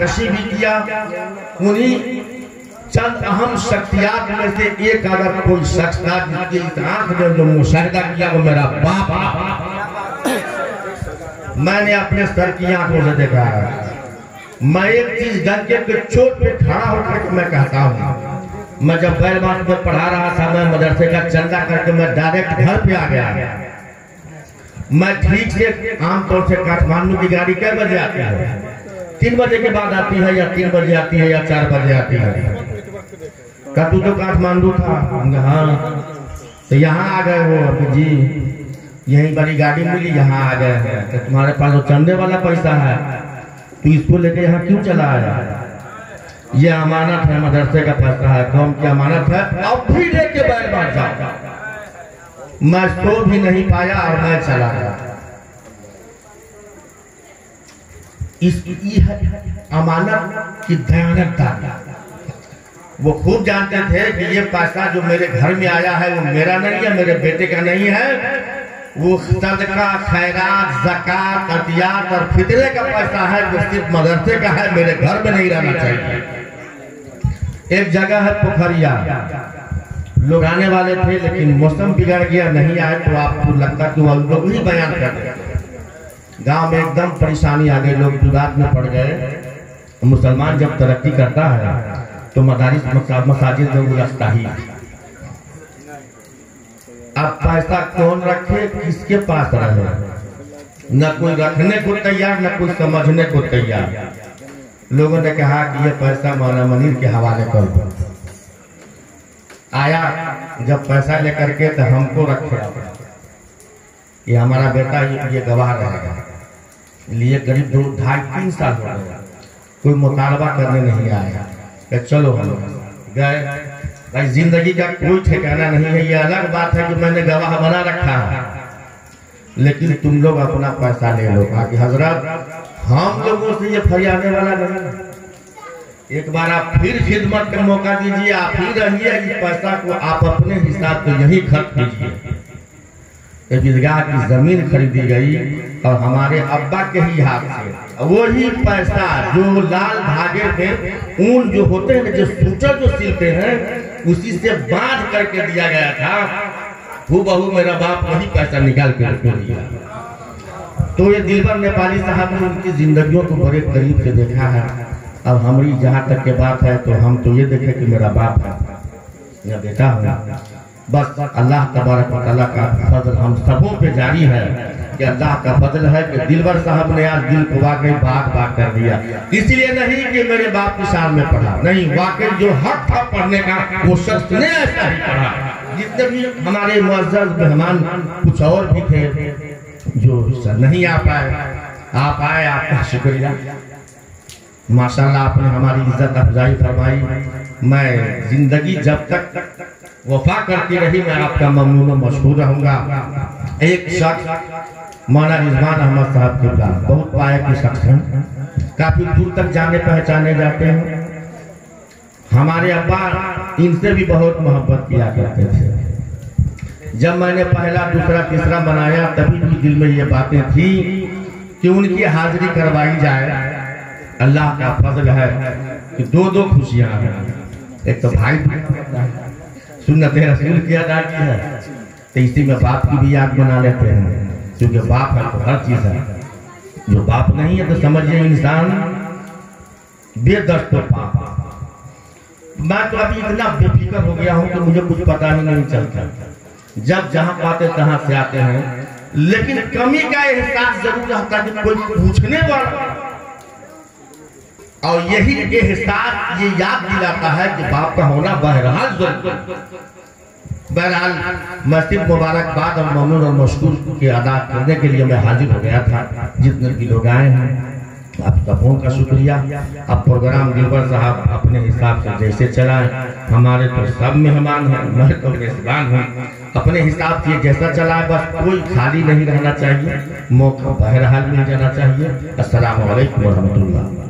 कशी भी किया। उन्हीं चंद अहम शख्सियात में से एक अगर कोई शख्स था जिसकी इस आंख में जो मुशाहिदा किया वो मेरा बाप। मैंने अपने सर की आंखों से देखा है। मैं एक चीज डंके के चोट पे खड़ा होकर मैं कहता हूँ, मैं जब बैलबाग में पढ़ा रहा था, मैं मदरसे का चंदा करके मैं डायरेक्ट घर पे आ गया। मैं ठीक से आमतौर से काठमांडू की गाड़ी कै बजे आती है? 3 बजे के बाद आती है, या 3 बजे आती है, या 4 बजे आती है? का तू तो काठमांडू था? हाँ। तो यहाँ आ गए हो अभी जी, यही बड़ी गाड़ी मिली, यहाँ आ गए हैं। तो तुम्हारे पास वो चंदे वाला पैसा है, तू इसको लेके यहाँ क्यों चला आया? ये अमानत है, मदरसे का पैसा है, कौम की अमानत है, अब भी लेके बैठ जाओ। मैं सो भी नहीं पाया और मैं चला गया। इसकी अमानत की दयानतदारी वो खूब जानते थे कि ये पैसा जो मेरे घर में आया है वो मेरा नहीं है, मेरे बेटे का नहीं है। वो सदका, खैरात, ज़कात, अतियात और फितरे का पैसा है जो सिर्फ मदरसे का है, मेरे घर में नहीं रहना चाहिए। एक जगह है पोखरिया, लोग आने वाले थे लेकिन मौसम बिगड़ गया, नहीं आए तो आपको लगता कि वो लोग ही बयान कर देते। गांव में एकदम परेशानी आ गई, लोग जुदात में पड़ गए। मुसलमान जब तरक्की करता है तो मदारिस मसाजिद में उलझता ही। अब पैसा कौन रखे, किसके पास रहे? न कोई रखने को तैयार, न कोई समझने को तैयार। लोगों ने कहा कि ये पैसा मौलाना मुनीर के हवाले कर दो। आया जब पैसा लेकर के तो हमको रखे, ये हमारा बेटा ये गवाह रहेगा। लिए करीब 2-2.5-3 साल हो गए, कोई मुतालबा करने नहीं आया। चलो हम गए। भाई जिंदगी का कोई ठिकाना नहीं है, ये अलग बात है कि मैंने गवाह बना रखा है, लेकिन तुम लोग अपना पैसा ले लो। कि हजरत हम लोगों से ये फरियादे वाला नहीं। एक बार आप फिर खिदमत का मौका दीजिए, आप ही रहिए, इस पैसा को आप अपने हिसाब से यही खर्च कीजिए। एक ईदगाह की जमीन खरीदी गई और हमारे अब्बा के ही हाथ से वही पैसा जो लाल धागे में ऊन जो होते हैं, जो सूटर जो सिलते हैं, उसी से बांध करके दिया गया था। हूबहू मेरा बाप वही पैसा निकाल के दिया। तो ये दिलबर नेपाली साहब ने उनकी जिंदगियों को बड़े करीब से देखा है। अब हमारी जहाँ तक के बात है तो हम तो ये देखे कि मेरा बाप है या बेटा है। बस अल्लाह तबारक व तआला का फजल हम सबों पे जारी है कि अल्लाह का फजल है कि दिलबर साहब ने आज दिल को वाकई बाग कर दिया। इसलिए नहीं कि मेरे बाप की शान में पढ़ा, नहीं, वाकई जो हक था पढ़ने का वो शख्स ने ऐसा ही पढ़ा। जितने भी हमारे मुअज़्ज़ज़ मेहमान कुछ और भी थे जो नहीं आ पाए, आप आए, आपका शुक्रिया। माशाल्लाह आपने हमारी इज्जत अफजाई फरमाई। मैं जिंदगी जब तक वफा करती रही मैं आपका ममनून मशहूर रहूंगा। एक शख्स मौलाना रिजवान अहमद साहब के बहुत पाए के शख्स हैं, काफी दूर तक जाने पहचाने जाते हैं। हमारे अब्बा इनसे भी बहुत मोहब्बत किया करते थे। जब मैंने पहला, दूसरा, तीसरा बनाया तभी भी दिल में ये बातें थी कि उनकी हाजिरी करवाई जाए। अल्लाह का फजल है कि 2 खुशियां हैं। एक तो भाई सुन्नत रसूल की अदा की है, तो इसी में बाप की भी याद बना लेते हैं, क्योंकि बाप है तो हर चीज है। जो बाप नहीं है तो समझिए इंसान बेदस्त पाप। मैं तो अभी इतना बेफिक्र हो गया हूँ कि मुझे कुछ पता ही नहीं चलता। जब जहाँ पाते तहाँ से आते हैं, लेकिन कमी का एहसास जरूर रहता कि कोई पूछने वाला, और यही एहसास ये याद दिलाता है कि बाप का होना बहरहाल जरूर। बहरहाल मैं सिर्फ मुबारकबाद और ममनून और मशकूर के अदा करने के लिए मैं हाजिर हो गया था। जितने भी लोग आए हैं आप सबों का शुक्रिया। अब प्रोग्राम दिलबर साहब अपने हिसाब से जैसे चलाएं, हमारे तो सब मेहमान हैं, मैं तो मेजबान हूँ, अपने हिसाब से जैसा चलाए, बस कोई खाली नहीं रहना चाहिए, मौका बहरहाल मिल जाना चाहिए। अस्सलामु अलैकुम व रहमतुल्लाह।